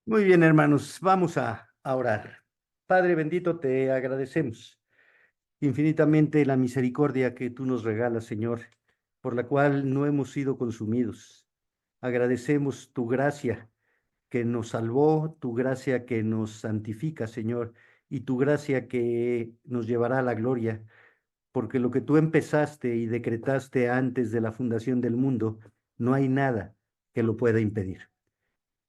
Muy bien, hermanos, vamos a orar. Padre bendito, te agradecemos infinitamente la misericordia que tú nos regalas, Señor, por la cual no hemos sido consumidos. Agradecemos tu gracia que nos salvó, tu gracia que nos santifica, Señor, y tu gracia que nos llevará a la gloria, porque lo que tú empezaste y decretaste antes de la fundación del mundo, no hay nada que lo pueda impedir.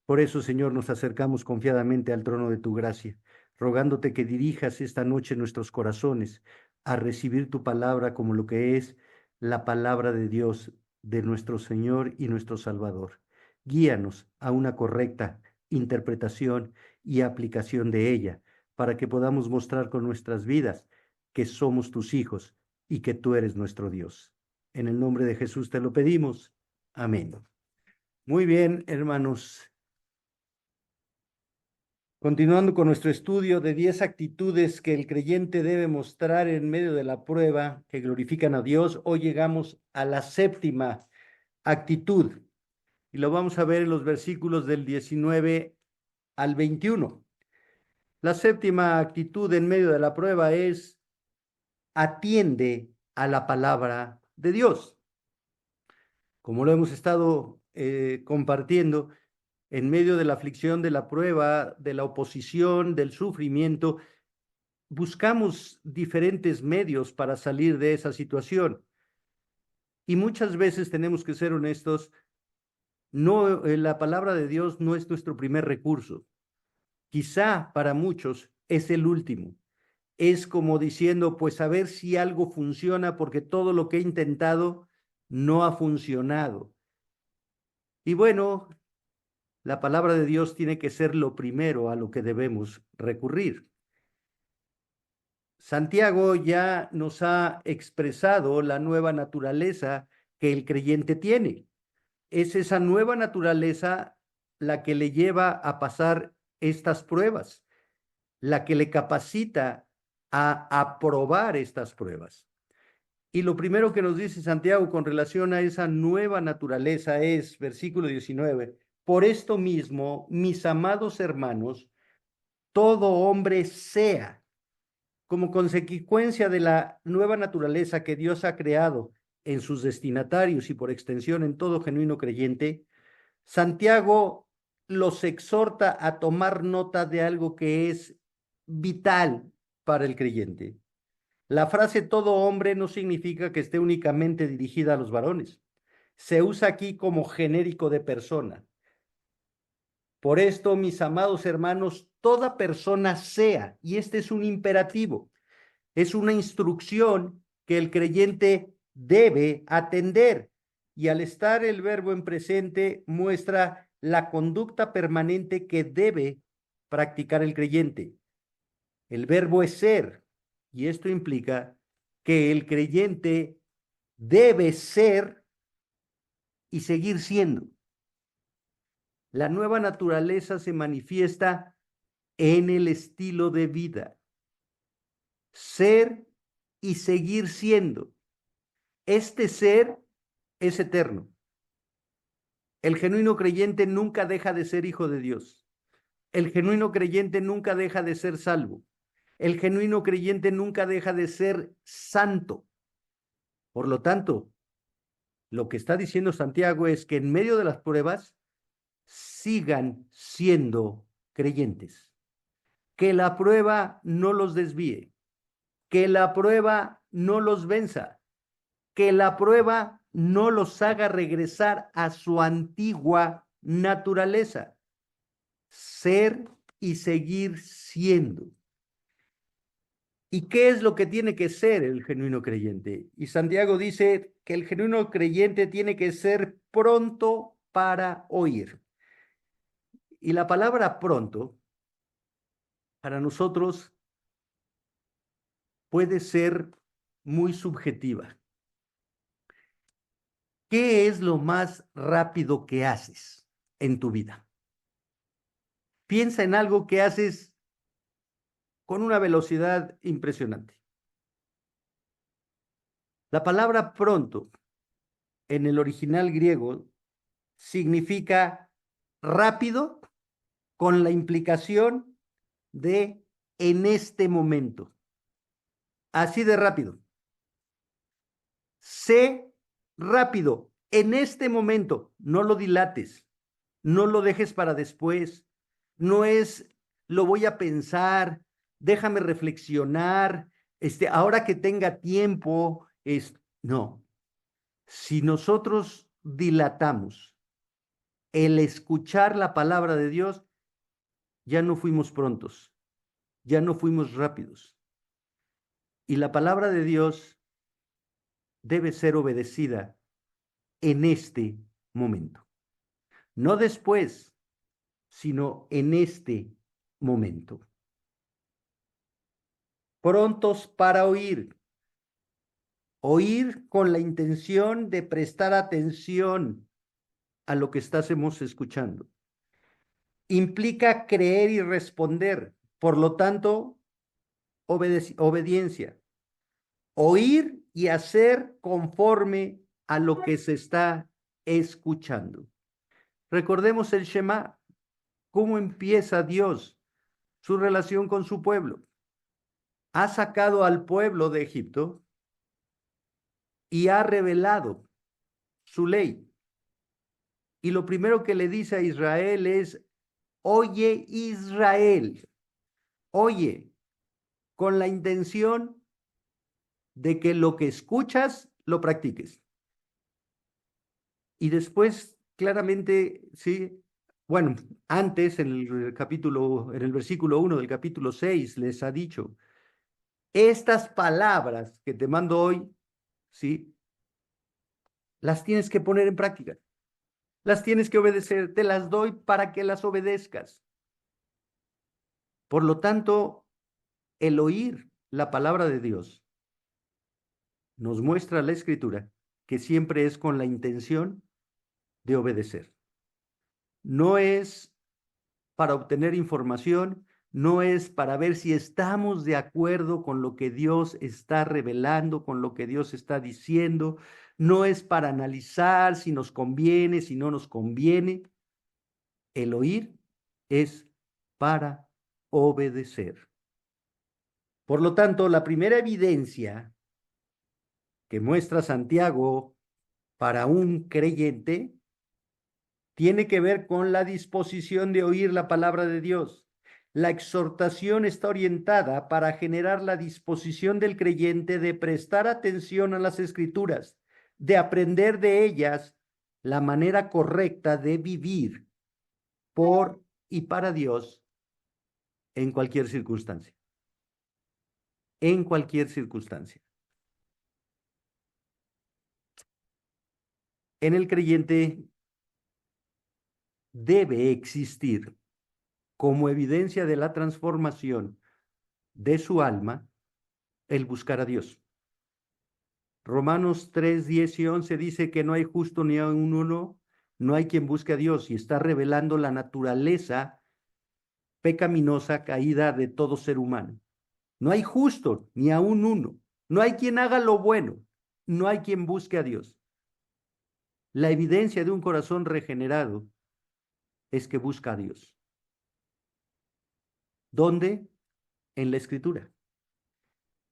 Por eso, Señor, nos acercamos confiadamente al trono de tu gracia, rogándote que dirijas esta noche nuestros corazones a recibir tu palabra como lo que es la palabra de Dios, de nuestro Señor y nuestro Salvador. Guíanos a una correcta interpretación y aplicación de ella, para que podamos mostrar con nuestras vidas que somos tus hijos y que tú eres nuestro Dios. En el nombre de Jesús te lo pedimos. Amén. Muy bien, hermanos. Continuando con nuestro estudio de 10 actitudes que el creyente debe mostrar en medio de la prueba que glorifican a Dios, hoy llegamos a la séptima actitud y lo vamos a ver en los versículos del 19 al 21. La séptima actitud en medio de la prueba es atiende a la palabra de Dios. Como lo hemos estado compartiendo, en medio de la aflicción, de la prueba, de la oposición, del sufrimiento, buscamos diferentes medios para salir de esa situación. Y muchas veces tenemos que ser honestos, no, la palabra de Dios no es nuestro primer recurso. Quizá para muchos es el último. Es como diciendo, pues a ver si algo funciona porque todo lo que he intentado no ha funcionado. Y bueno, la palabra de Dios tiene que ser lo primero a lo que debemos recurrir. Santiago ya nos ha expresado la nueva naturaleza que el creyente tiene. Es esa nueva naturaleza la que le lleva a pasar estas pruebas, la que le capacita a aprobar estas pruebas. Y lo primero que nos dice Santiago con relación a esa nueva naturaleza es, versículo 19, por esto mismo, mis amados hermanos, todo hombre sea como consecuencia de la nueva naturaleza que Dios ha creado en sus destinatarios y por extensión en todo genuino creyente, Santiago los exhorta a tomar nota de algo que es vital para el creyente. La frase todo hombre no significa que esté únicamente dirigida a los varones. Se usa aquí como genérico de persona. Por esto, mis amados hermanos, toda persona sea, y este es un imperativo, es una instrucción que el creyente debe atender. Y al estar el verbo en presente muestra la conducta permanente que debe practicar el creyente. El verbo es ser, y esto implica que el creyente debe ser y seguir siendo. La nueva naturaleza se manifiesta en el estilo de vida. Ser y seguir siendo. Este ser es eterno. El genuino creyente nunca deja de ser hijo de Dios. El genuino creyente nunca deja de ser salvo. El genuino creyente nunca deja de ser santo. Por lo tanto, lo que está diciendo Santiago es que en medio de las pruebas sigan siendo creyentes. Que la prueba no los desvíe. Que la prueba no los venza. Que la prueba no los haga regresar a su antigua naturaleza, ser y seguir siendo. ¿Y qué es lo que tiene que ser el genuino creyente? Y Santiago dice que el genuino creyente tiene que ser pronto para oír. Y la palabra pronto para nosotros puede ser muy subjetiva. ¿Qué es lo más rápido que haces en tu vida? Piensa en algo que haces con una velocidad impresionante. La palabra pronto en el original griego significa rápido con la implicación de en este momento. Así de rápido. Sé rápido, en este momento. No lo dilates, no lo dejes para después. No es, lo voy a pensar, déjame reflexionar, ahora que tenga tiempo, no. Si nosotros dilatamos el escuchar la palabra de Dios, ya no fuimos prontos, ya no fuimos rápidos. Y la palabra de Dios debe ser obedecida en este momento. No después, sino en este momento. Prontos para oír. Oír con la intención de prestar atención a lo que estamos escuchando. Implica creer y responder. Por lo tanto, obediencia. Oír y hacer conforme a lo que se está escuchando. Recordemos el Shema, cómo empieza Dios su relación con su pueblo. Ha sacado al pueblo de Egipto y ha revelado su ley. Y lo primero que le dice a Israel es, oye Israel, oye, con la intención de que lo que escuchas lo practiques. Y después, claramente, sí, bueno, antes en el versículo 1 del capítulo 6 les ha dicho, estas palabras que te mando hoy, sí, las tienes que poner en práctica, las tienes que obedecer, te las doy para que las obedezcas. Por lo tanto, el oír la palabra de Dios nos muestra la Escritura que siempre es con la intención de obedecer. No es para obtener información, no es para ver si estamos de acuerdo con lo que Dios está revelando, con lo que Dios está diciendo, no es para analizar si nos conviene, si no nos conviene. El oír es para obedecer. Por lo tanto, la primera evidencia que muestra Santiago para un creyente tiene que ver con la disposición de oír la palabra de Dios. La exhortación está orientada para generar la disposición del creyente de prestar atención a las escrituras, de aprender de ellas la manera correcta de vivir por y para Dios en cualquier circunstancia. En cualquier circunstancia. En el creyente debe existir como evidencia de la transformación de su alma el buscar a Dios. Romanos 3, 10 y 11 dice que no hay justo ni aun uno, no hay quien busque a Dios, y está revelando la naturaleza pecaminosa caída de todo ser humano. No hay justo ni aun uno, no hay quien haga lo bueno, no hay quien busque a Dios. La evidencia de un corazón regenerado es que busca a Dios. ¿Dónde? En la Escritura.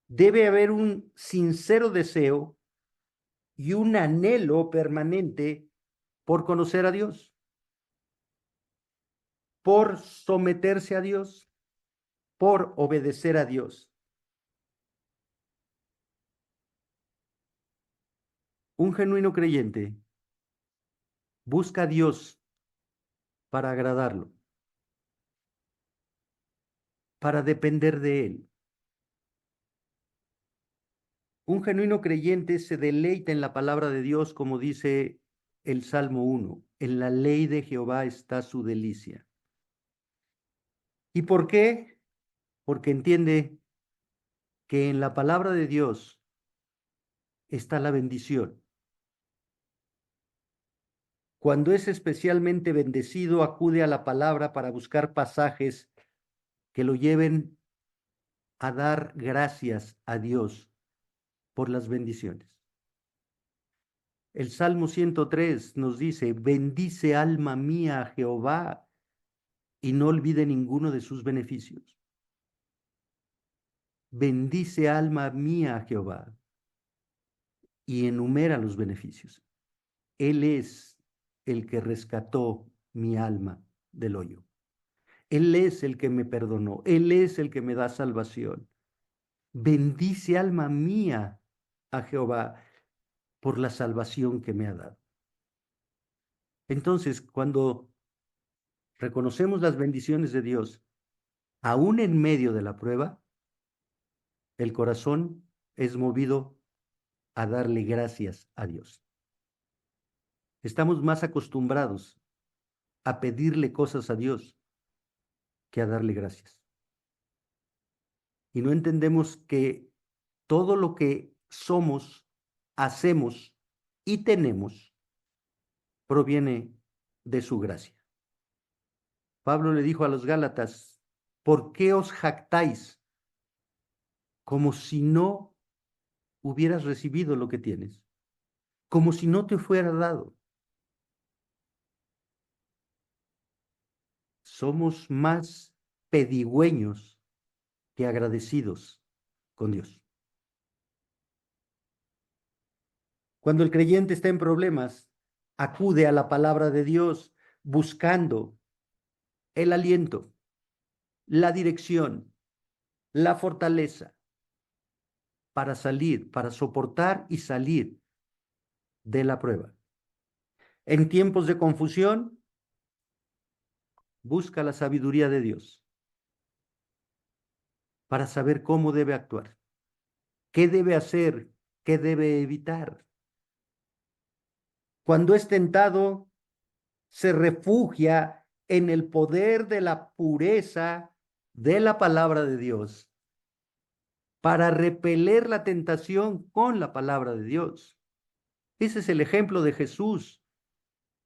Debe haber un sincero deseo y un anhelo permanente por conocer a Dios, por someterse a Dios, por obedecer a Dios. Un genuino creyente busca a Dios para agradarlo, para depender de Él. Un genuino creyente se deleita en la palabra de Dios, como dice el Salmo 1. En la ley de Jehová está su delicia. ¿Y por qué? Porque entiende que en la palabra de Dios está la bendición. Cuando es especialmente bendecido, acude a la palabra para buscar pasajes que lo lleven a dar gracias a Dios por las bendiciones. El Salmo 103 nos dice, bendice alma mía a Jehová y no olvide ninguno de sus beneficios. Bendice alma mía a Jehová y enumera los beneficios. Él es el que rescató mi alma del hoyo. Él es el que me perdonó. Él es el que me da salvación. Bendice alma mía a Jehová por la salvación que me ha dado. Entonces, cuando reconocemos las bendiciones de Dios, aún en medio de la prueba, el corazón es movido a darle gracias a Dios. Estamos más acostumbrados a pedirle cosas a Dios que a darle gracias. Y no entendemos que todo lo que somos, hacemos y tenemos proviene de su gracia. Pablo le dijo a los Gálatas, ¿por qué os jactáis como si no hubieras recibido lo que tienes? Como si no te fuera dado. Somos más pedigüeños que agradecidos con Dios. Cuando el creyente está en problemas, acude a la palabra de Dios buscando el aliento, la dirección, la fortaleza para salir, para soportar y salir de la prueba. En tiempos de confusión, busca la sabiduría de Dios para saber cómo debe actuar, qué debe hacer, qué debe evitar. Cuando es tentado, se refugia en el poder de la pureza de la palabra de Dios para repeler la tentación con la palabra de Dios. Ese es el ejemplo de Jesús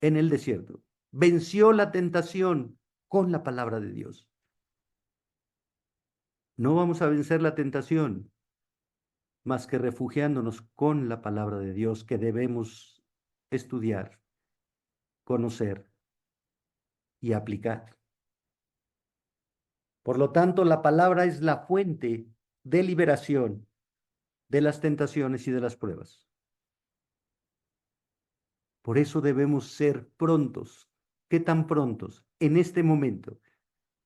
en el desierto. Venció la tentación con la palabra de Dios. No vamos a vencer la tentación más que refugiándonos con la palabra de Dios que debemos estudiar, conocer y aplicar. Por lo tanto, la palabra es la fuente de liberación de las tentaciones y de las pruebas. Por eso debemos ser prontos. ¿Qué tan prontos? En este momento,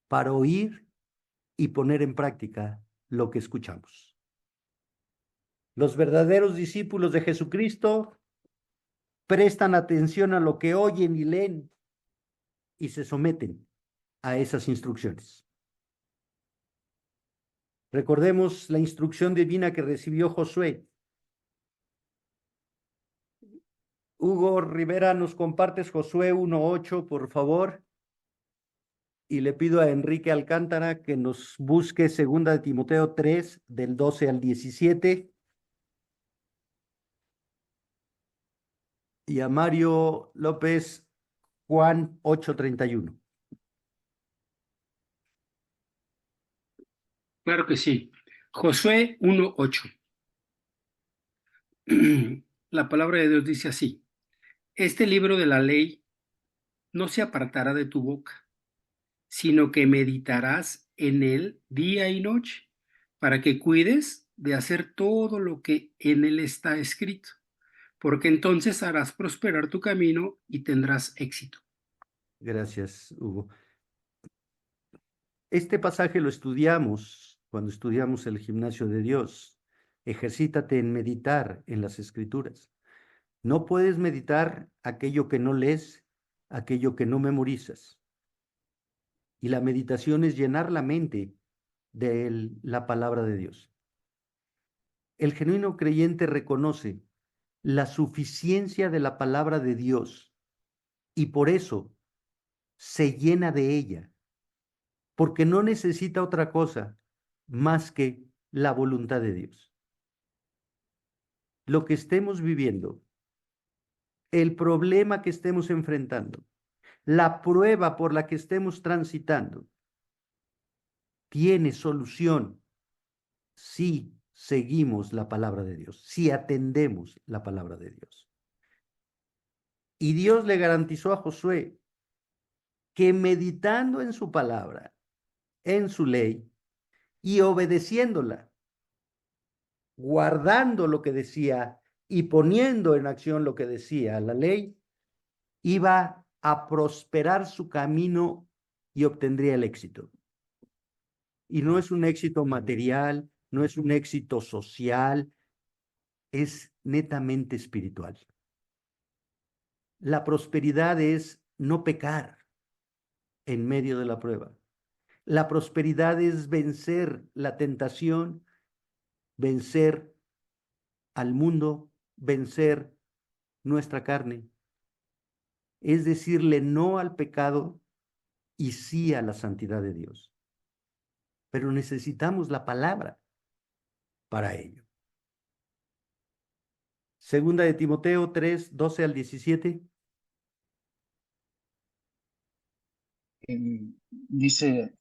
para oír y poner en práctica lo que escuchamos. Los verdaderos discípulos de Jesucristo prestan atención a lo que oyen y leen y se someten a esas instrucciones. Recordemos la instrucción divina que recibió Josué. Hugo Rivera, ¿nos compartes Josué 1:8, por favor? Y le pido a Enrique Alcántara que nos busque 2 de Timoteo 3, del 12 al 17. Y a Mario López, Juan 8:31. Claro que sí. Josué 1:8. La palabra de Dios dice así: Este libro de la ley no se apartará de tu boca, sino que meditarás en él día y noche, para que cuides de hacer todo lo que en él está escrito, porque entonces harás prosperar tu camino y tendrás éxito. Gracias, Hugo. Este pasaje lo estudiamos cuando estudiamos el gimnasio de Dios. Ejercítate en meditar en las escrituras. No puedes meditar aquello que no lees, aquello que no memorizas. Y la meditación es llenar la mente de la palabra de Dios. El genuino creyente reconoce la suficiencia de la palabra de Dios y por eso se llena de ella, porque no necesita otra cosa más que la voluntad de Dios. Lo que estemos viviendo, el problema que estemos enfrentando, la prueba por la que estemos transitando, tiene solución si seguimos la palabra de Dios, si atendemos la palabra de Dios. Y Dios le garantizó a Josué que meditando en su palabra, en su ley, y obedeciéndola, guardando lo que decía y poniendo en acción lo que decía la ley, iba a prosperar su camino y obtendría el éxito. Y no es un éxito material, no es un éxito social, es netamente espiritual. La prosperidad es no pecar en medio de la prueba. La prosperidad es vencer la tentación, vencer al mundo, vencer nuestra carne. Es decirle no al pecado y sí a la santidad de Dios. Pero necesitamos la palabra para ello. Segunda de Timoteo 3, 12 al 17. Dice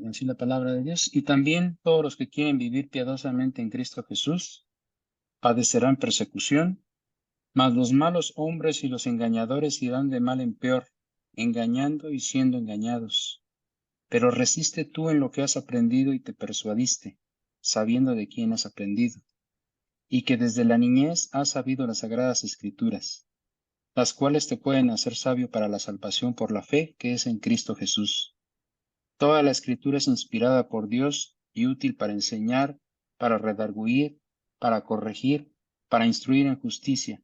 así la palabra de Dios, y también todos los que quieren vivir piadosamente en Cristo Jesús padecerán persecución, mas los malos hombres y los engañadores irán de mal en peor, engañando y siendo engañados. Pero resiste tú en lo que has aprendido y te persuadiste, sabiendo de quién has aprendido, y que desde la niñez has sabido las sagradas escrituras, las cuales te pueden hacer sabio para la salvación por la fe que es en Cristo Jesús. Toda la escritura es inspirada por Dios y útil para enseñar, para redarguir, para corregir, para instruir en justicia,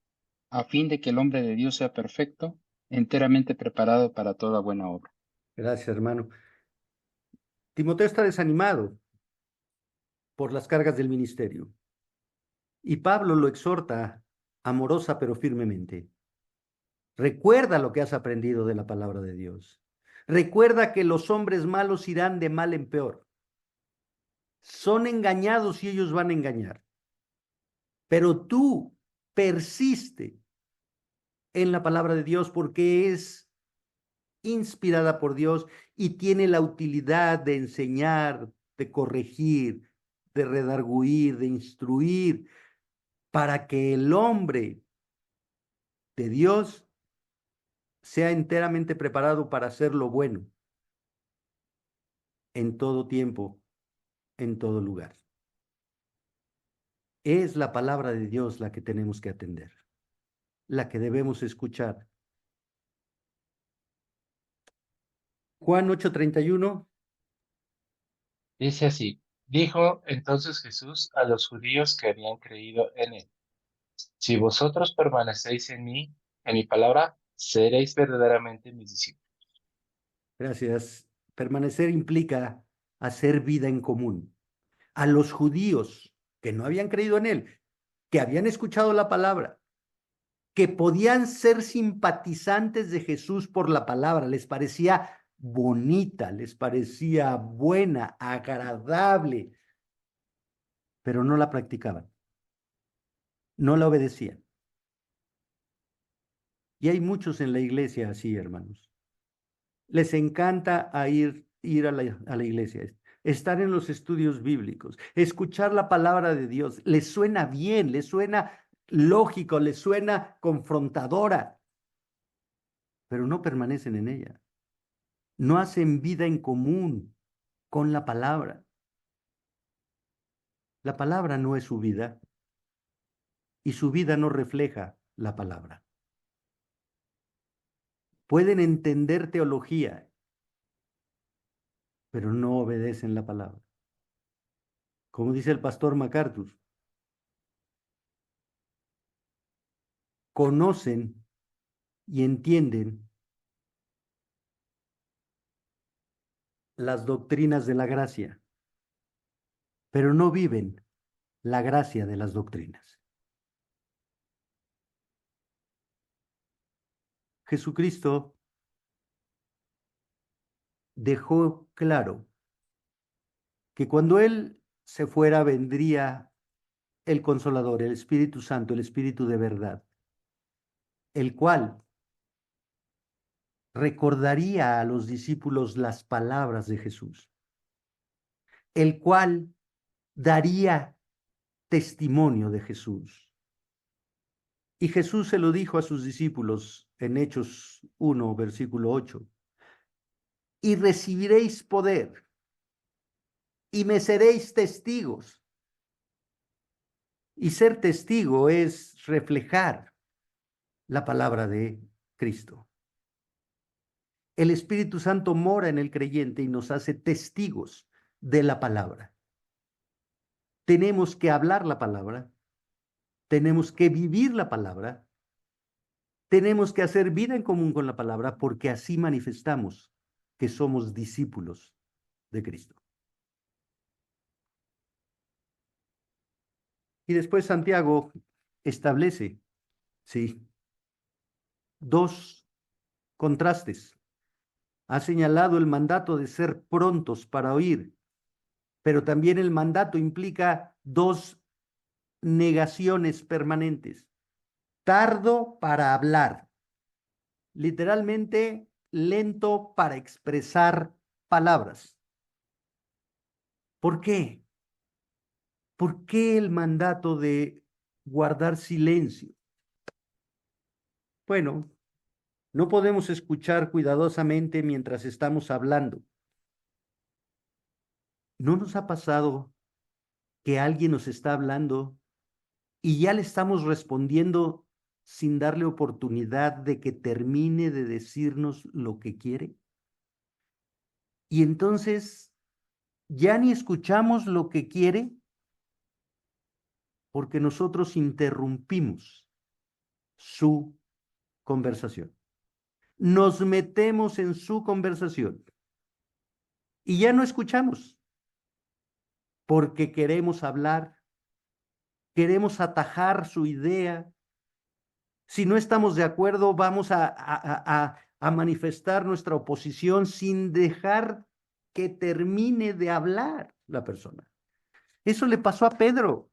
a fin de que el hombre de Dios sea perfecto, enteramente preparado para toda buena obra. Gracias, hermano. Timoteo está desanimado por las cargas del ministerio y Pablo lo exhorta amorosa pero firmemente. Recuerda lo que has aprendido de la palabra de Dios. Recuerda que los hombres malos irán de mal en peor. Son engañados y ellos van a engañar. Pero tú persiste en la palabra de Dios porque es inspirada por Dios y tiene la utilidad de enseñar, de corregir, de redarguir, de instruir, para que el hombre de Dios sea enteramente preparado para hacer lo bueno en todo tiempo, en todo lugar. Es la palabra de Dios la que tenemos que atender, la que debemos escuchar. Juan 8:31. Dice así, dijo entonces Jesús a los judíos que habían creído en él, si vosotros permanecéis en mí, en mi palabra, seréis verdaderamente mis discípulos. Gracias. Permanecer implica hacer vida en común. A los judíos que no habían creído en él, que habían escuchado la palabra, que podían ser simpatizantes de Jesús por la palabra, les parecía bonita, les parecía buena, agradable, pero no la practicaban, no la obedecían. Y hay muchos en la iglesia así, hermanos. Les encanta ir a la iglesia, estar en los estudios bíblicos, escuchar la palabra de Dios. Les suena bien, les suena lógico, les suena confrontadora, pero no permanecen en ella. No hacen vida en común con la palabra. La palabra no es su vida y su vida no refleja la palabra. Pueden entender teología, pero no obedecen la palabra. Como dice el pastor MacArthur, conocen y entienden las doctrinas de la gracia, pero no viven la gracia de las doctrinas. Jesucristo dejó claro que cuando Él se fuera vendría el Consolador, el Espíritu Santo, el Espíritu de verdad, el cual recordaría a los discípulos las palabras de Jesús, el cual daría testimonio de Jesús. Y Jesús se lo dijo a sus discípulos en Hechos 1, versículo 8. y recibiréis poder, y me seréis testigos. Y ser testigo es reflejar la palabra de Cristo. El Espíritu Santo mora en el creyente y nos hace testigos de la palabra. Tenemos que hablar la palabra, tenemos que vivir la palabra, tenemos que hacer vida en común con la palabra, porque así manifestamos que somos discípulos de Cristo. Y después Santiago establece, sí, dos contrastes. Ha señalado el mandato de ser prontos para oír, pero también el mandato implica dos negaciones permanentes. Tardo para hablar, literalmente lento para expresar palabras. ¿Por qué? ¿Por qué el mandato de guardar silencio? Bueno, no podemos escuchar cuidadosamente mientras estamos hablando. ¿No nos ha pasado que alguien nos está hablando y ya le estamos respondiendo sin darle oportunidad de que termine de decirnos lo que quiere? Y entonces ya ni escuchamos lo que quiere porque nosotros interrumpimos su conversación. Nos metemos en su conversación y ya no escuchamos porque queremos hablar, queremos atajar su idea. Si no estamos de acuerdo, vamos a manifestar nuestra oposición sin dejar que termine de hablar la persona. Eso le pasó a Pedro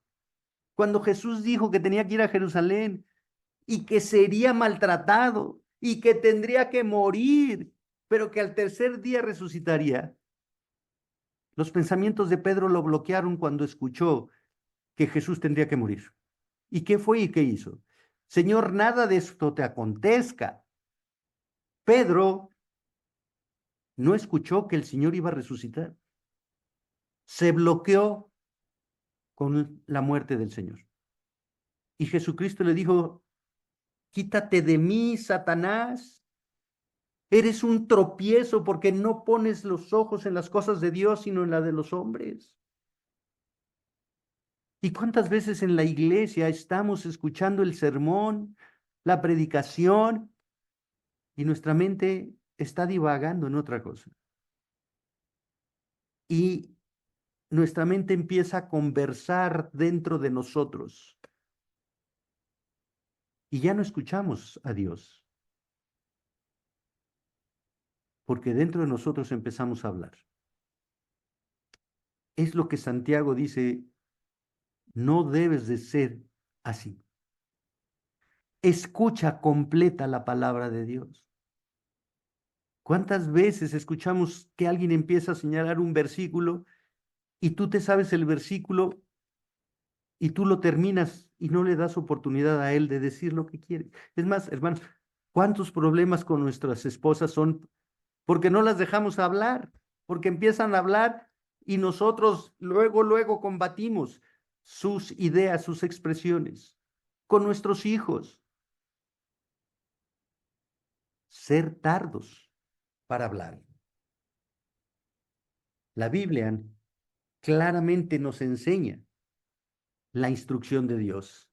cuando Jesús dijo que tenía que ir a Jerusalén y que sería maltratado y que tendría que morir, pero que al tercer día resucitaría. Los pensamientos de Pedro lo bloquearon cuando escuchó que Jesús tendría que morir. ¿Y qué fue y qué hizo? Señor, nada de esto te acontezca. Pedro no escuchó que el Señor iba a resucitar. Se bloqueó con la muerte del Señor. Y Jesucristo le dijo, quítate de mí, Satanás. Eres un tropiezo porque no pones los ojos en las cosas de Dios, sino en la de los hombres. ¿Y cuántas veces en la iglesia estamos escuchando el sermón, la predicación, y nuestra mente está divagando en otra cosa? Y nuestra mente empieza a conversar dentro de nosotros. Y ya no escuchamos a Dios, porque dentro de nosotros empezamos a hablar. Es lo que Santiago dice, no debes de ser así. Escucha completa la palabra de Dios. ¿Cuántas veces escuchamos que alguien empieza a señalar un versículo y tú te sabes el versículo y tú lo terminas y no le das oportunidad a él de decir lo que quiere? Es más, hermanos, ¿cuántos problemas con nuestras esposas son porque no las dejamos hablar? Porque empiezan a hablar y nosotros luego combatimos sus ideas, sus expresiones. Con nuestros hijos, ser tardos para hablar. La Biblia claramente nos enseña la instrucción de Dios.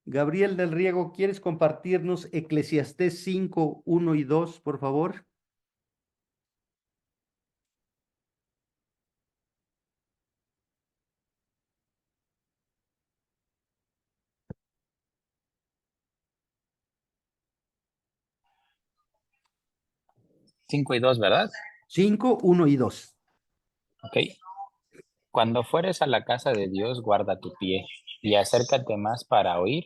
Gabriel del Riego, ¿quieres compartirnos Eclesiastés 5, 1 y 2, por favor? Cinco y dos, ¿verdad? 5, 1 y 2. Ok. Cuando fueres a la casa de Dios, guarda tu pie y acércate más para oír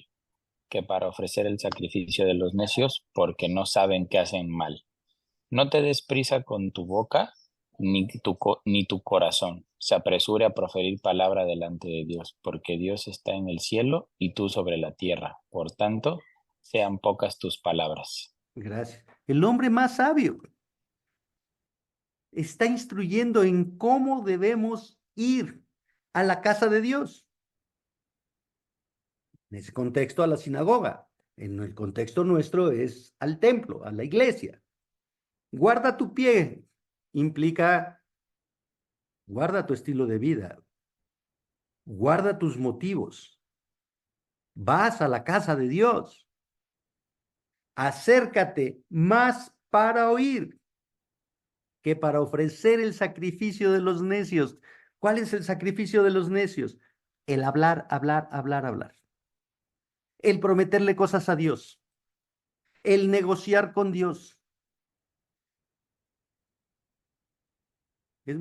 que para ofrecer el sacrificio de los necios, porque no saben que hacen mal. No te des prisa con tu boca, ni tu corazón se apresure a proferir palabra delante de Dios, porque Dios está en el cielo y tú sobre la tierra. Por tanto, sean pocas tus palabras. Gracias. El hombre más sabio está instruyendo en cómo debemos ir a la casa de Dios. En ese contexto, a la sinagoga. En el contexto nuestro es al templo, a la iglesia. Guarda tu pie implica guarda tu estilo de vida, guarda tus motivos. Vas a la casa de Dios. Acércate más para oír que para ofrecer el sacrificio de los necios. ¿Cuál es el sacrificio de los necios? El hablar, hablar, hablar, hablar. El prometerle cosas a Dios. El negociar con Dios.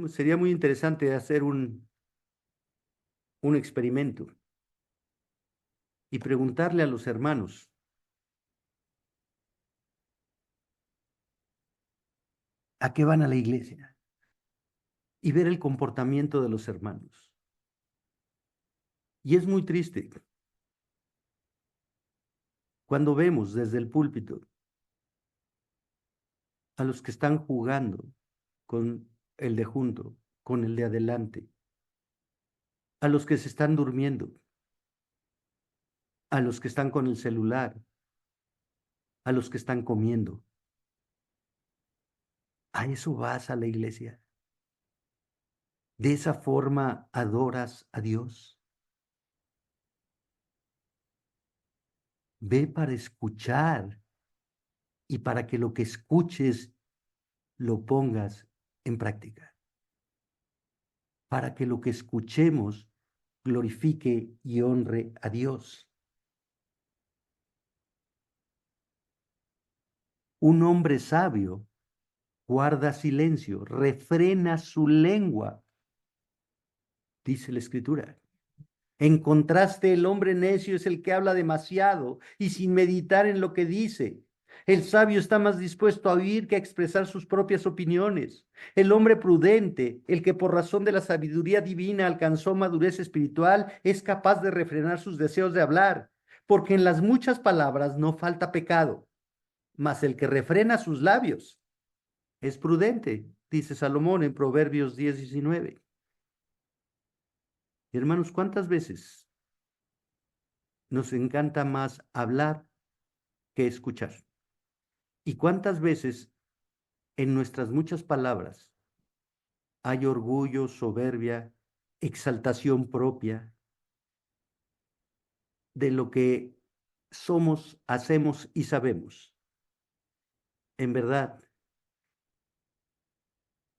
Sería muy interesante hacer un experimento y preguntarle a los hermanos, ¿a qué van a la iglesia? Y ver el comportamiento de los hermanos. Y es muy triste cuando vemos desde el púlpito a los que están jugando con el de junto, con el de adelante, a los que se están durmiendo, a los que están con el celular, a los que están comiendo. ¿A eso vas a la iglesia? ¿De esa forma adoras a Dios? Ve para escuchar y para que lo que escuches lo pongas en práctica. Para que lo que escuchemos glorifique y honre a Dios. Un hombre sabio guarda silencio, refrena su lengua, dice la Escritura. En contraste, el hombre necio es el que habla demasiado y sin meditar en lo que dice. El sabio está más dispuesto a oír que a expresar sus propias opiniones. El hombre prudente, el que por razón de la sabiduría divina alcanzó madurez espiritual, es capaz de refrenar sus deseos de hablar, porque en las muchas palabras no falta pecado, mas el que refrena sus labios es prudente, dice Salomón en Proverbios 10:19. Hermanos, ¿cuántas veces nos encanta más hablar que escuchar? ¿Y cuántas veces en nuestras muchas palabras hay orgullo, soberbia, exaltación propia de lo que somos, hacemos y sabemos? En verdad,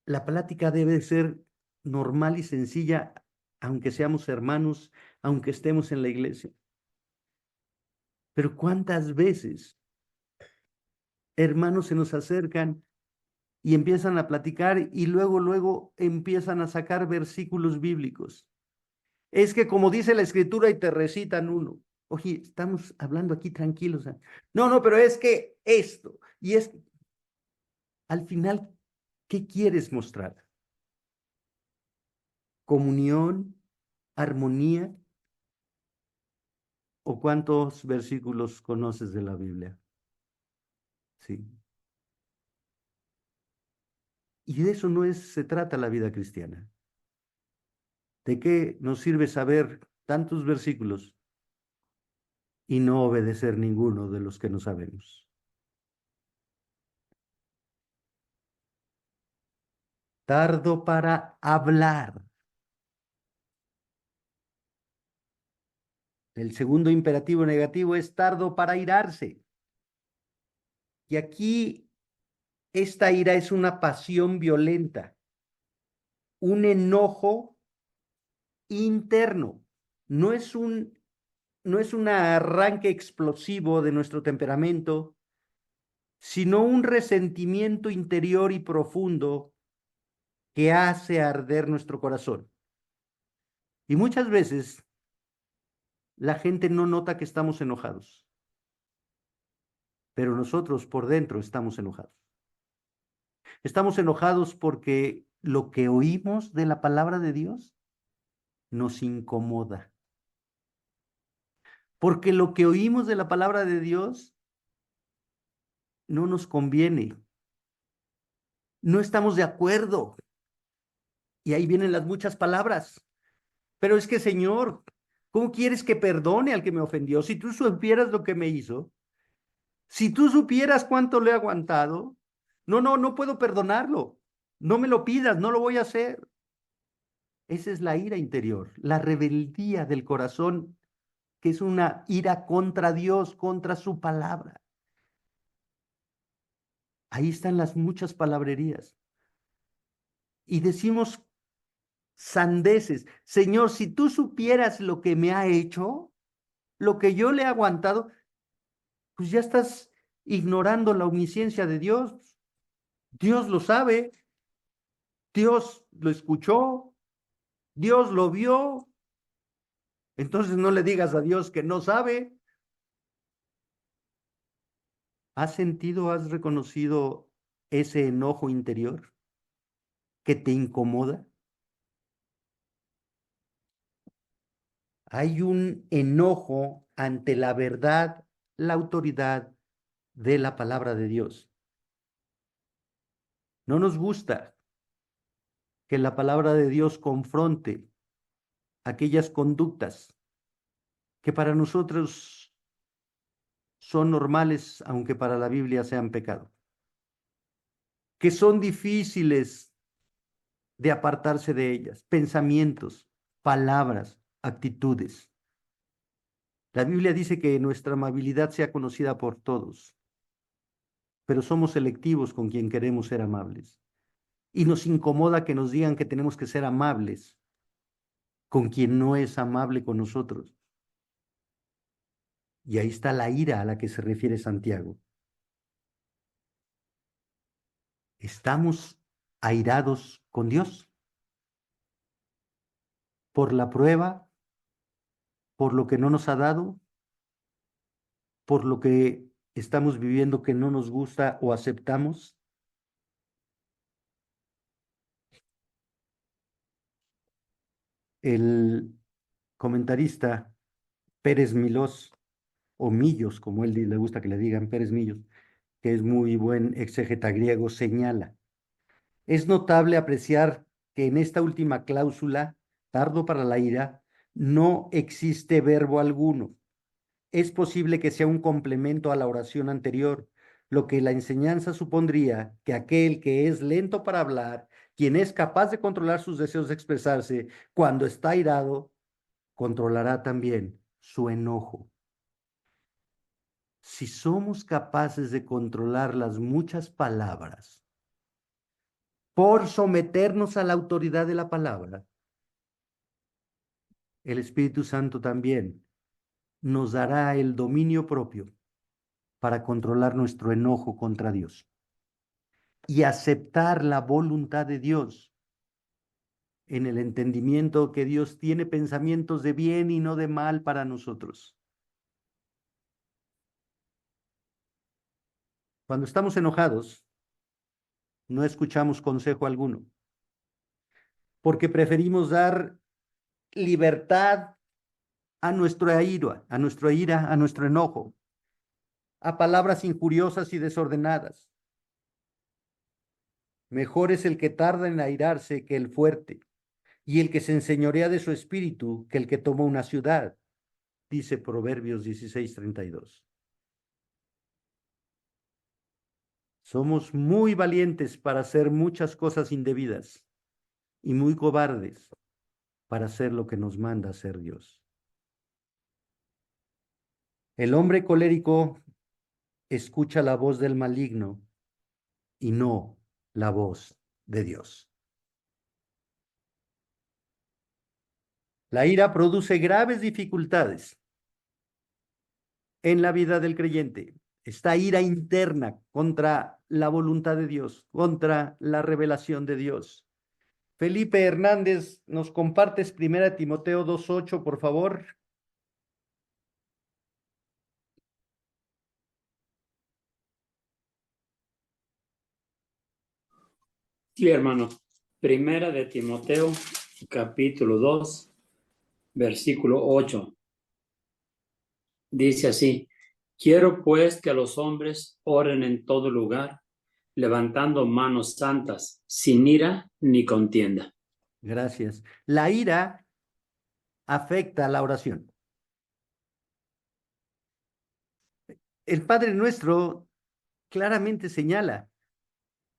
la plática debe ser normal y sencilla, aunque seamos hermanos, aunque estemos en la iglesia. Pero ¿cuántas veces hermanos se nos acercan y empiezan a platicar y luego empiezan a sacar versículos bíblicos? Es que como dice la escritura y te recitan uno. Oye, estamos hablando aquí tranquilos. No, pero es que esto, y es al final, ¿qué quieres mostrar? ¿Comunión? ¿Armonía? ¿O cuántos versículos conoces de la Biblia? Sí. Y de eso se trata la vida cristiana. ¿De qué nos sirve saber tantos versículos y no obedecer ninguno de los que no sabemos? Tardo para hablar. El segundo imperativo negativo es tardo para irarse. Y aquí esta ira es una pasión violenta, un enojo interno. No es un arranque explosivo de nuestro temperamento, sino un resentimiento interior y profundo que hace arder nuestro corazón. Y muchas veces la gente no nota que estamos enojados, pero nosotros por dentro estamos enojados. Estamos enojados porque lo que oímos de la palabra de Dios nos incomoda. Porque lo que oímos de la palabra de Dios no nos conviene. no estamos de acuerdo. Y ahí vienen las muchas palabras. Pero es que, Señor, ¿cómo quieres que perdone al que me ofendió? Si tú supieras lo que me hizo, si tú supieras cuánto le he aguantado, no puedo perdonarlo. No me lo pidas, no lo voy a hacer. Esa es la ira interior, la rebeldía del corazón, que es una ira contra Dios, contra su palabra. Ahí están las muchas palabrerías. Y decimos sandeces. Señor, si tú supieras lo que me ha hecho, lo que yo le he aguantado, pues ya estás ignorando la omnisciencia de Dios. Dios lo sabe, Dios lo escuchó, Dios lo vio. Entonces no le digas a Dios que no sabe. ¿Has sentido, has reconocido ese enojo interior que te incomoda? Hay un enojo ante la verdad, la autoridad de la palabra de Dios. No nos gusta que la palabra de Dios confronte aquellas conductas que para nosotros son normales, aunque para la Biblia sean pecado, que son difíciles de apartarse de ellas, pensamientos, palabras, actitudes. La Biblia dice que nuestra amabilidad sea conocida por todos, pero somos selectivos con quien queremos ser amables. Y nos incomoda que nos digan que tenemos que ser amables con quien no es amable con nosotros. Y ahí está la ira a la que se refiere Santiago. ¿Estamos airados con Dios por la prueba, por lo que no nos ha dado, por lo que estamos viviendo que no nos gusta o aceptamos? El comentarista Pérez Milós, o Millos, como él le gusta que le digan, Pérez Millos, que es muy buen exégeta griego, señala: es notable apreciar que en esta última cláusula, tardo para la ira, no existe verbo alguno. Es posible que sea un complemento a la oración anterior, lo que la enseñanza supondría que aquel que es lento para hablar, quien es capaz de controlar sus deseos de expresarse cuando está airado, controlará también su enojo. Si somos capaces de controlar las muchas palabras por someternos a la autoridad de la palabra, el Espíritu Santo también nos dará el dominio propio para controlar nuestro enojo contra Dios y aceptar la voluntad de Dios en el entendimiento que Dios tiene pensamientos de bien y no de mal para nosotros. Cuando estamos enojados, no escuchamos consejo alguno, porque preferimos dar libertad a nuestra ira, a nuestro enojo, a palabras injuriosas y desordenadas. Mejor es el que tarda en airarse que el fuerte, y el que se enseñorea de su espíritu que el que toma una ciudad, dice Proverbios 16:32. Somos muy valientes para hacer muchas cosas indebidas y muy cobardes para hacer lo que nos manda hacer Dios. El hombre colérico escucha la voz del maligno y no la voz de Dios. La ira produce graves dificultades en la vida del creyente. Esta ira interna contra la voluntad de Dios, contra la revelación de Dios. Felipe Hernández, ¿nos compartes 1 Timoteo 2:8, por favor? Sí, hermano. Primera de Timoteo, capítulo 2, versículo 8. Dice así: quiero pues que los hombres oren en todo lugar, levantando manos santas, sin ira ni contienda. Gracias. La ira afecta a la oración. El Padre Nuestro claramente señala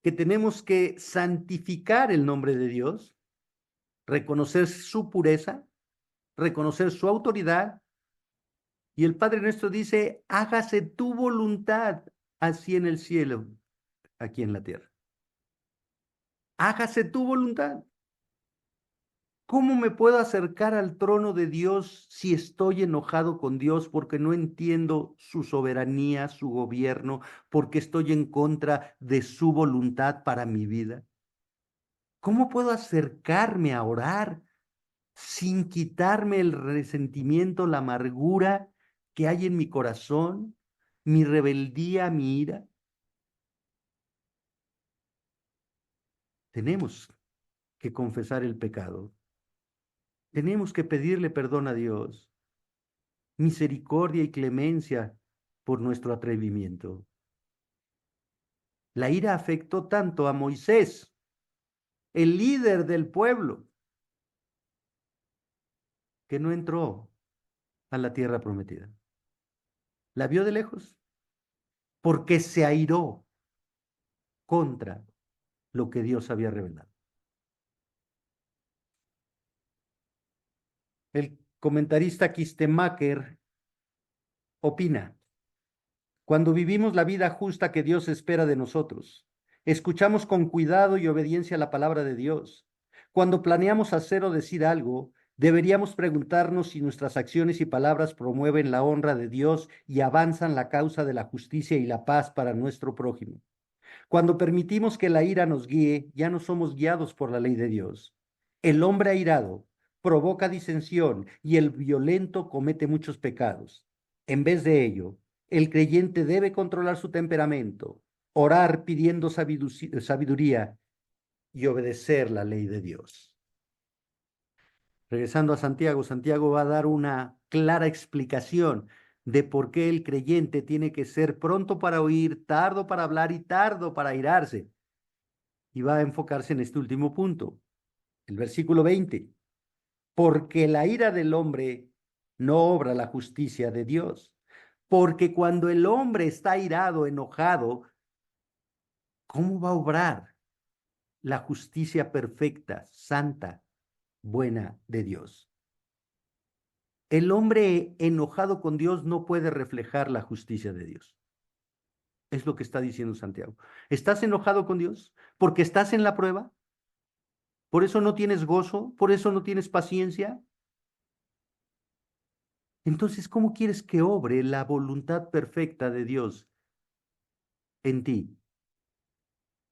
que tenemos que santificar el nombre de Dios, reconocer su pureza, reconocer su autoridad. Y el Padre Nuestro dice, hágase tu voluntad, así en el cielo, aquí en la tierra. Hágase tu voluntad. ¿Cómo me puedo acercar al trono de Dios si estoy enojado con Dios porque no entiendo su soberanía, su gobierno, porque estoy en contra de su voluntad para mi vida? ¿Cómo puedo acercarme a orar sin quitarme el resentimiento, la amargura que hay en mi corazón, mi rebeldía, mi ira? Tenemos que confesar el pecado. Tenemos que pedirle perdón a Dios, misericordia y clemencia por nuestro atrevimiento. La ira afectó tanto a Moisés, el líder del pueblo, que no entró a la tierra prometida. La vio de lejos porque se airó contra lo que Dios había revelado. El comentarista Kistemaker opina: cuando vivimos la vida justa que Dios espera de nosotros, escuchamos con cuidado y obediencia la palabra de Dios. Cuando planeamos hacer o decir algo, deberíamos preguntarnos si nuestras acciones y palabras promueven la honra de Dios y avanzan la causa de la justicia y la paz para nuestro prójimo. Cuando permitimos que la ira nos guíe, ya no somos guiados por la ley de Dios. El hombre airado provoca disensión y el violento comete muchos pecados. En vez de ello, el creyente debe controlar su temperamento, orar pidiendo sabiduría y obedecer la ley de Dios. Regresando a Santiago, Santiago va a dar una clara explicación de por qué el creyente tiene que ser pronto para oír, tardo para hablar y tardo para airarse. Y va a enfocarse en este último punto, el versículo 20. Porque la ira del hombre no obra la justicia de Dios. Porque cuando el hombre está airado, enojado, ¿cómo va a obrar la justicia perfecta, santa, buena de Dios? El hombre enojado con Dios no puede reflejar la justicia de Dios. Es lo que está diciendo Santiago. ¿Estás enojado con Dios porque estás en la prueba? ¿Por eso no tienes gozo? ¿Por eso no tienes paciencia? Entonces, ¿cómo quieres que obre la voluntad perfecta de Dios en ti?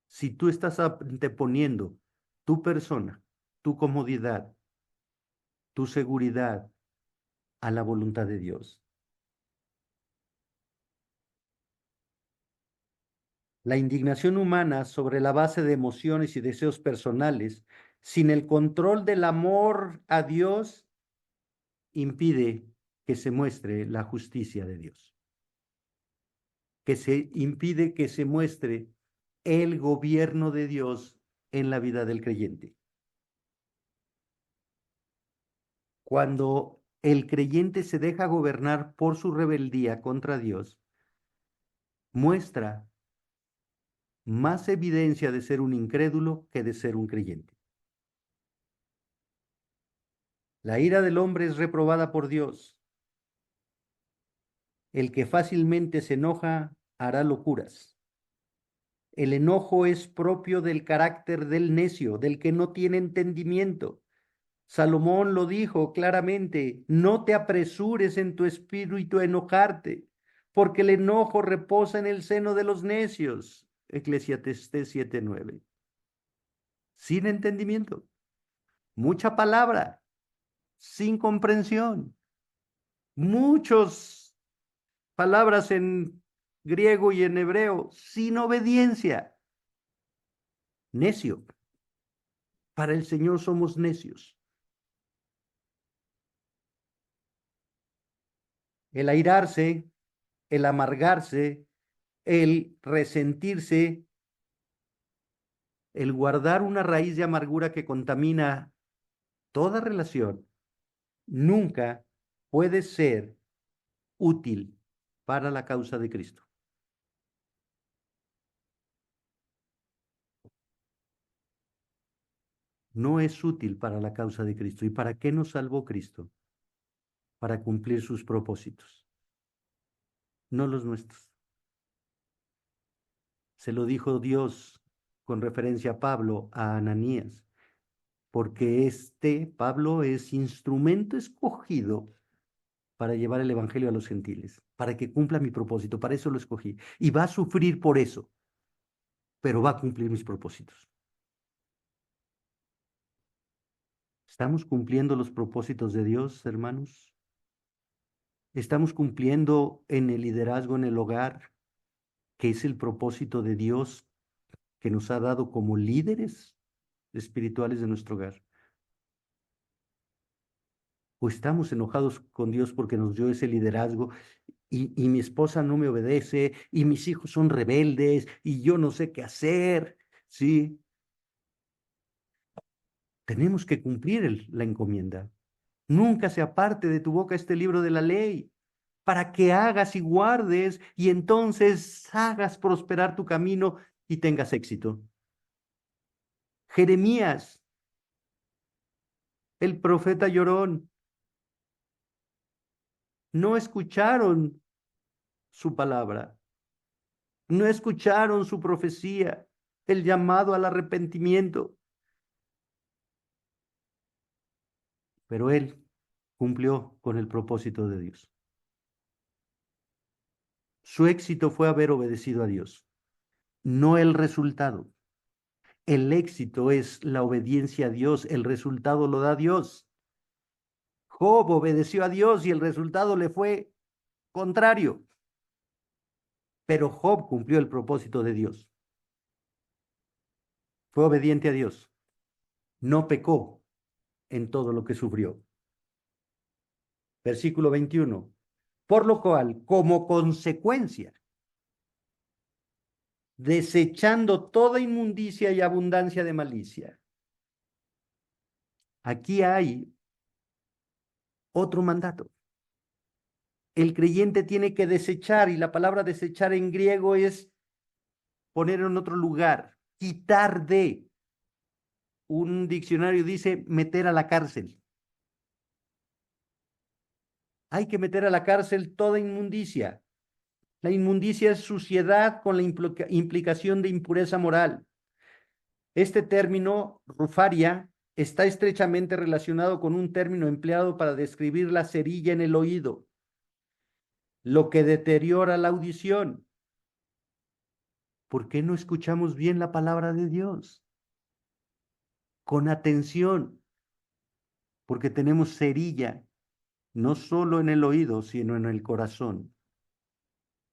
Si tú estás anteponiendo tu persona, tu comodidad, tu seguridad a la voluntad de Dios. La indignación humana sobre la base de emociones y deseos personales, sin el control del amor a Dios, impide que se muestre la justicia de Dios, que se impide que se muestre el gobierno de Dios en la vida del creyente. Cuando el creyente se deja gobernar por su rebeldía contra Dios, muestra más evidencia de ser un incrédulo que de ser un creyente. La ira del hombre es reprobada por Dios. El que fácilmente se enoja hará locuras. El enojo es propio del carácter del necio, del que no tiene entendimiento. Salomón lo dijo claramente: no te apresures en tu espíritu a enojarte, porque el enojo reposa en el seno de los necios. Eclesiastés 7:9. Sin entendimiento, mucha palabra, sin comprensión, muchas palabras en griego y en hebreo, sin obediencia. Necio. Para el Señor somos necios. El airarse, el amargarse, el resentirse, el guardar una raíz de amargura que contamina toda relación, nunca puede ser útil para la causa de Cristo. No es útil para la causa de Cristo. ¿Y para qué nos salvó Cristo? Para cumplir sus propósitos, no los nuestros. Se lo dijo Dios con referencia a Pablo, a Ananías, porque Pablo, es instrumento escogido para llevar el evangelio a los gentiles, para que cumpla mi propósito. Para eso lo escogí. Y va a sufrir por eso, pero va a cumplir mis propósitos. ¿Estamos cumpliendo los propósitos de Dios, hermanos? ¿Estamos cumpliendo en el liderazgo en el hogar, que es el propósito de Dios que nos ha dado como líderes espirituales de nuestro hogar? ¿O estamos enojados con Dios porque nos dio ese liderazgo y mi esposa no me obedece y mis hijos son rebeldes y yo no sé qué hacer? Sí, tenemos que cumplir la encomienda. Nunca se aparte de tu boca este libro de la ley, para que hagas y guardes y entonces hagas prosperar tu camino y tengas éxito. Jeremías, el profeta llorón, no escucharon su palabra, no escucharon su profecía, el llamado al arrepentimiento, pero él cumplió con el propósito de Dios. Su éxito fue haber obedecido a Dios, no el resultado. El éxito es la obediencia a Dios, el resultado lo da Dios. Job obedeció a Dios y el resultado le fue contrario. Pero Job cumplió el propósito de Dios. Fue obediente a Dios. No pecó en todo lo que sufrió. Versículo 21. Por lo cual, como consecuencia, desechando toda inmundicia y abundancia de malicia. Aquí hay otro mandato. El creyente tiene que desechar, y la palabra desechar en griego es poner en otro lugar, quitar de. Un diccionario dice meter a la cárcel. Hay que meter a la cárcel toda inmundicia. La inmundicia es suciedad con la implicación de impureza moral. Este término, rufaria, está estrechamente relacionado con un término empleado para describir la cerilla en el oído, lo que deteriora la audición. ¿Por qué no escuchamos bien la palabra de Dios? Con atención, porque tenemos cerilla, no solo en el oído, sino en el corazón.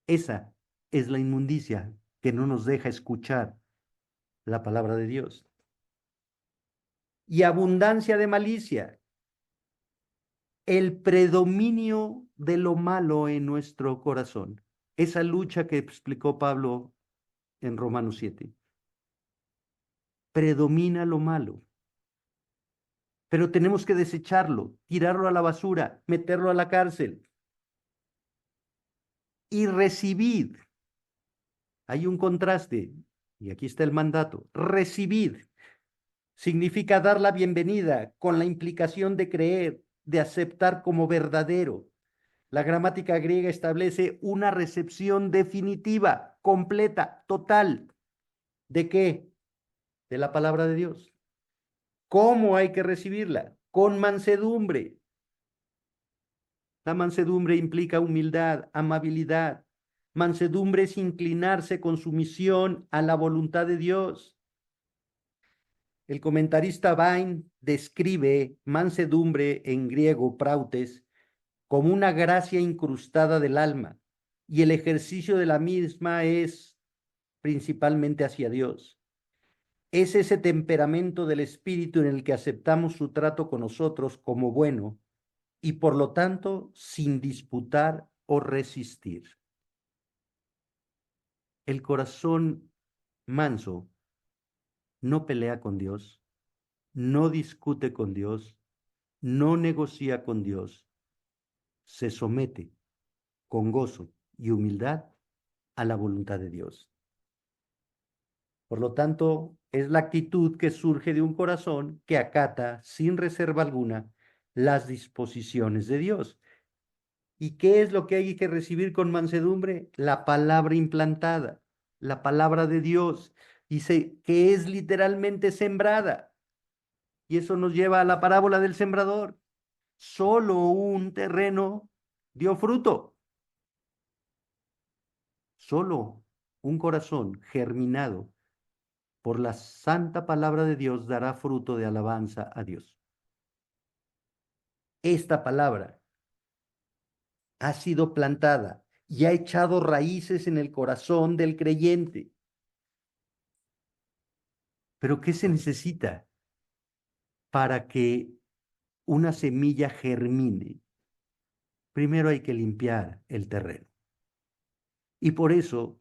Esa es la inmundicia que no nos deja escuchar la palabra de Dios. Y abundancia de malicia, el predominio de lo malo en nuestro corazón. Esa lucha que explicó Pablo en Romanos 7. Predomina lo malo. Pero tenemos que desecharlo, tirarlo a la basura, meterlo a la cárcel. Y recibid. Hay un contraste, y aquí está el mandato. Recibid significa dar la bienvenida con la implicación de creer, de aceptar como verdadero. La gramática griega establece una recepción definitiva, completa, total. ¿De qué? De la palabra de Dios. ¿Cómo hay que recibirla? Con mansedumbre. La mansedumbre implica humildad, amabilidad. Mansedumbre es inclinarse con sumisión a la voluntad de Dios. El comentarista Vine describe mansedumbre en griego, prautes, como una gracia incrustada del alma, y el ejercicio de la misma es principalmente hacia Dios. Es ese temperamento del espíritu en el que aceptamos su trato con nosotros como bueno y por lo tanto sin disputar o resistir. El corazón manso no pelea con Dios, no discute con Dios, no negocia con Dios, se somete con gozo y humildad a la voluntad de Dios. Por lo tanto, es la actitud que surge de un corazón que acata sin reserva alguna las disposiciones de Dios. ¿Y qué es lo que hay que recibir con mansedumbre? La palabra implantada, la palabra de Dios. Dice que es literalmente sembrada. Y eso nos lleva a la parábola del sembrador. Solo un terreno dio fruto. Solo un corazón germinado por la santa palabra de Dios dará fruto de alabanza a Dios. Esta palabra ha sido plantada y ha echado raíces en el corazón del creyente. Pero ¿qué se necesita para que una semilla germine? Primero hay que limpiar el terreno. Y por eso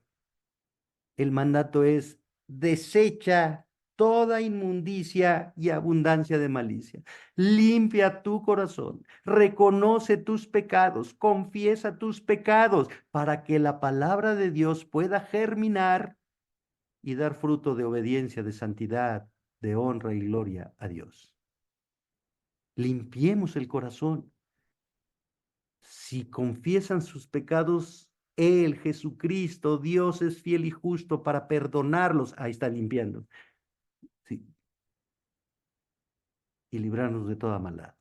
el mandato es: desecha toda inmundicia y abundancia de malicia. Limpia tu corazón, reconoce tus pecados, confiesa tus pecados, para que la palabra de Dios pueda germinar y dar fruto de obediencia, de santidad, de honra y gloria a Dios. Limpiemos el corazón. Si confiesan sus pecados, Él, Jesucristo, Dios es fiel y justo para perdonarlos. Ahí está limpiando. Sí. Y librarnos de toda maldad.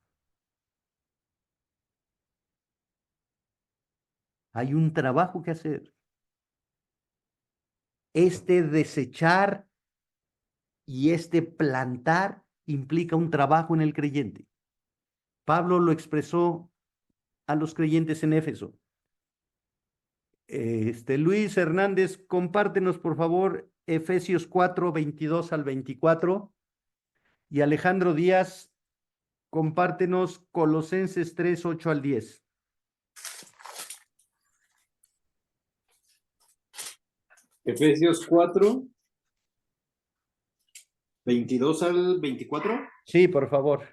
Hay un trabajo que hacer. Este desechar y este plantar implica un trabajo en el creyente. Pablo lo expresó a los creyentes en Éfeso. Luis Hernández, compártenos por favor Efesios 4, 22 al 24. Y Alejandro Díaz, compártenos Colosenses 3, 8 al 10. Efesios 4, 22 al 24. Sí, por favor.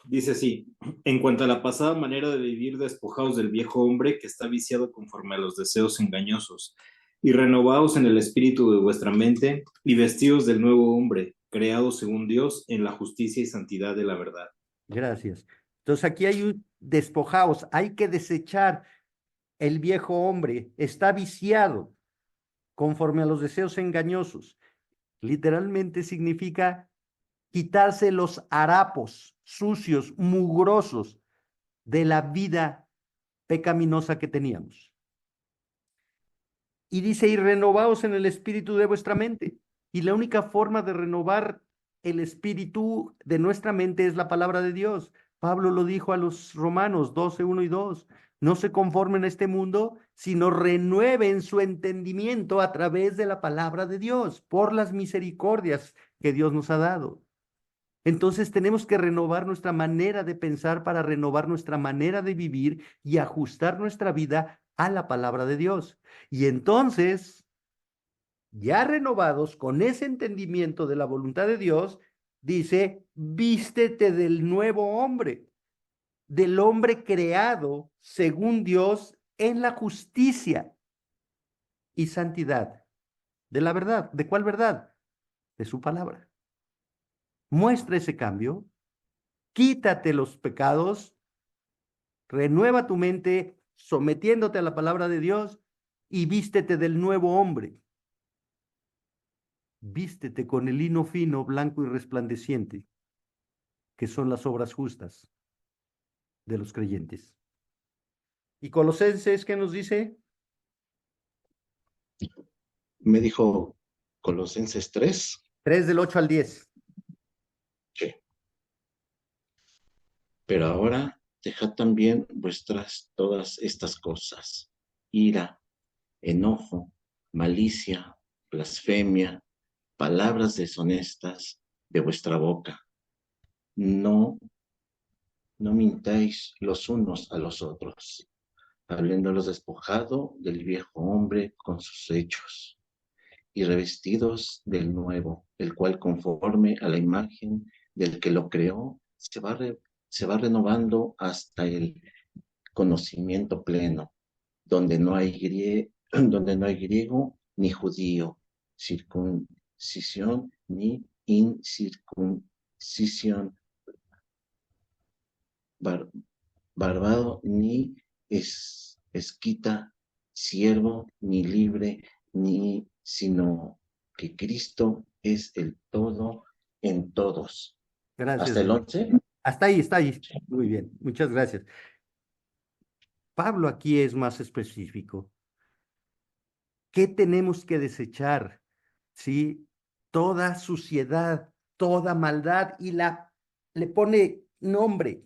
Dice así: en cuanto a la pasada manera de vivir, despojaos del viejo hombre que está viciado conforme a los deseos engañosos, y renovaos en el espíritu de vuestra mente, y vestidos del nuevo hombre, creado según Dios en la justicia y santidad de la verdad. Gracias. Entonces aquí hay un despojaos, hay que desechar el viejo hombre, está viciado conforme a los deseos engañosos. Literalmente significa quitarse los harapos sucios, mugrosos de la vida pecaminosa que teníamos. Y dice: y renovaos en el espíritu de vuestra mente. Y la única forma de renovar el espíritu de nuestra mente es la palabra de Dios. Pablo lo dijo a los Romanos 12, 1 y 2. No se conformen a este mundo, sino renueven su entendimiento a través de la palabra de Dios, por las misericordias que Dios nos ha dado. Entonces tenemos que renovar nuestra manera de pensar para renovar nuestra manera de vivir y ajustar nuestra vida a la palabra de Dios. Y entonces, ya renovados con ese entendimiento de la voluntad de Dios, dice: vístete del nuevo hombre, del hombre creado según Dios en la justicia y santidad de la verdad. ¿De cuál verdad? De su palabra. Muestra ese cambio, quítate los pecados, renueva tu mente sometiéndote a la palabra de Dios y vístete del nuevo hombre. Vístete con el lino fino, blanco y resplandeciente, que son las obras justas de los creyentes. ¿Y Colosenses qué nos dice? Me dijo Colosenses 3. 3 del 8 al 10. Sí. Pero ahora dejad también vuestras todas estas cosas: ira, enojo, malicia, blasfemia, palabras deshonestas de vuestra boca. No mintáis los unos a los otros, habiéndolos despojado del viejo hombre con sus hechos, y revestidos del nuevo, el cual conforme a la imagen del que lo creó, se va renovando hasta el conocimiento pleno, donde no hay donde no hay griego ni judío, circuncisión ni incircuncisión, bar- barbado ni esquita, siervo ni libre, ni sino que Cristo es el todo en todos. Gracias, Hasta el hermano. 11. Hasta ahí, está ahí. Muy bien, muchas gracias. Pablo aquí es más específico. ¿Qué tenemos que desechar? ¿Sí? Toda suciedad, toda maldad y le pone nombre,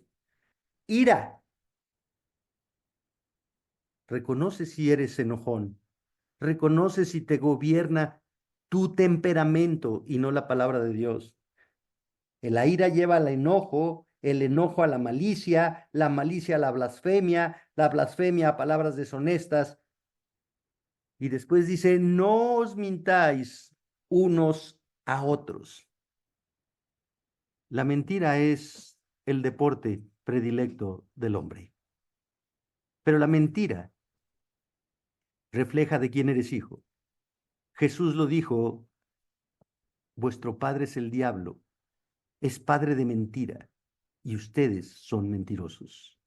ira. Reconoce si eres enojón. Reconoce si te gobierna tu temperamento y no la palabra de Dios. La ira lleva al enojo, el enojo a la malicia a la blasfemia a palabras deshonestas. Y después dice, no os mintáis unos a otros. La mentira es el deporte predilecto del hombre. Pero la mentira refleja de quién eres hijo. Jesús lo dijo, vuestro padre es el diablo, es padre de mentira, y ustedes son mentirosos.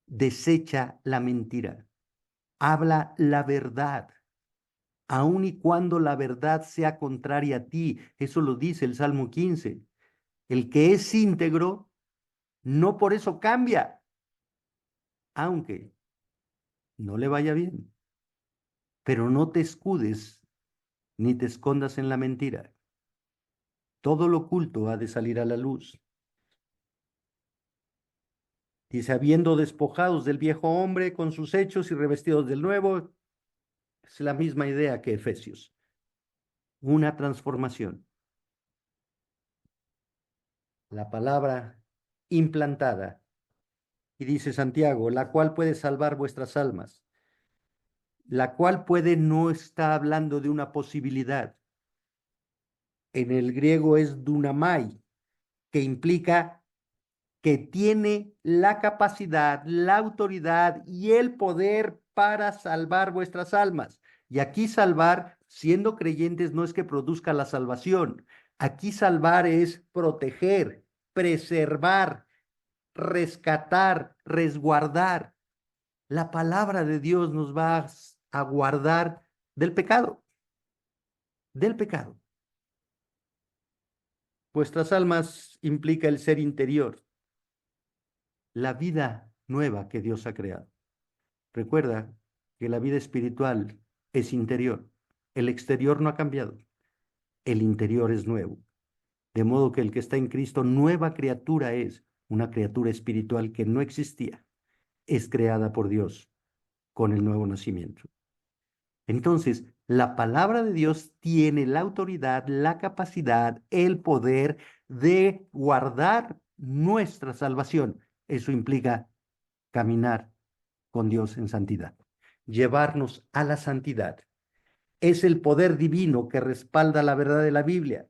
Desecha la mentira, habla la verdad, aun y cuando la verdad sea contraria a ti. Eso lo dice el Salmo 15. El que es íntegro, no por eso cambia, aunque no le vaya bien. Pero no te escudes ni te escondas en la mentira. Todo lo oculto ha de salir a la luz. Dice, habiendo despojados del viejo hombre con sus hechos y revestidos del nuevo, es la misma idea que Efesios. Una transformación. La palabra implantada. Y dice Santiago, la cual puede salvar vuestras almas. La cual puede no está hablando de una posibilidad. En el griego es dunamai, que implica que tiene la capacidad, la autoridad y el poder para salvar vuestras almas. Y aquí salvar, siendo creyentes, no es que produzca la salvación. Aquí salvar es proteger, preservar, rescatar, resguardar. La palabra de Dios nos va a guardar del pecado, del pecado. Vuestras almas implica el ser interior, la vida nueva que Dios ha creado. Recuerda que la vida espiritual es interior. El exterior no ha cambiado. El interior es nuevo. De modo que el que está en Cristo, nueva criatura es, una criatura espiritual que no existía. Es creada por Dios con el nuevo nacimiento. Entonces, la palabra de Dios tiene la autoridad, la capacidad, el poder de guardar nuestra salvación. Eso implica caminar con Dios en santidad, llevarnos a la santidad. Es el poder divino que respalda la verdad de la Biblia.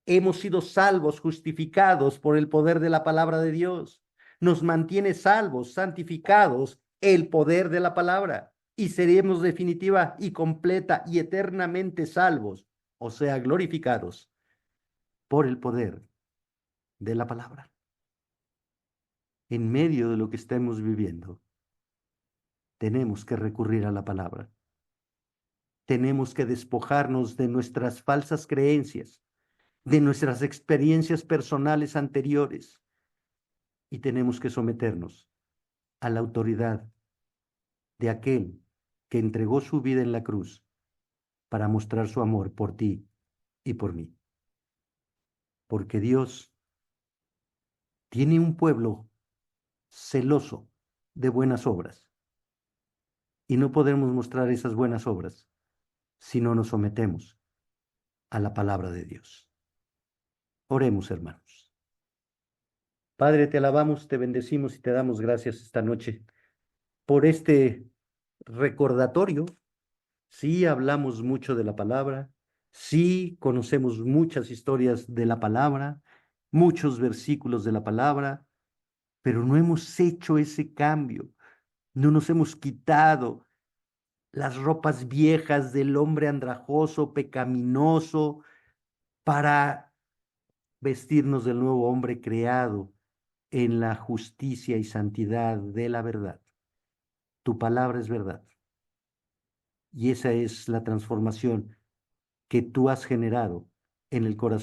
Hemos sido salvos, justificados por el poder de la palabra de Dios. Nos mantiene salvos, santificados, el poder de la palabra. Y seremos definitiva y completa y eternamente salvos, o sea, glorificados por el poder de la palabra. En medio de lo que estemos viviendo, tenemos que recurrir a la palabra. Tenemos que despojarnos de nuestras falsas creencias, de nuestras experiencias personales anteriores, y tenemos que someternos a la autoridad de aquel que entregó su vida en la cruz para mostrar su amor por ti y por mí. Porque Dios tiene un pueblo celoso de buenas obras, y no podemos mostrar esas buenas obras si no nos sometemos a la palabra de Dios. Oremos, hermanos. Padre, te alabamos, te bendecimos y te damos gracias esta noche por este recordatorio Sí hablamos mucho de la palabra, sí conocemos muchas historias de la palabra, muchos versículos de la palabra, pero no hemos hecho ese cambio, no nos hemos quitado las ropas viejas del hombre andrajoso, pecaminoso, para vestirnos del nuevo hombre creado en la justicia y santidad de la verdad. Tu palabra es verdad. Y esa es la transformación que tú has generado en el corazón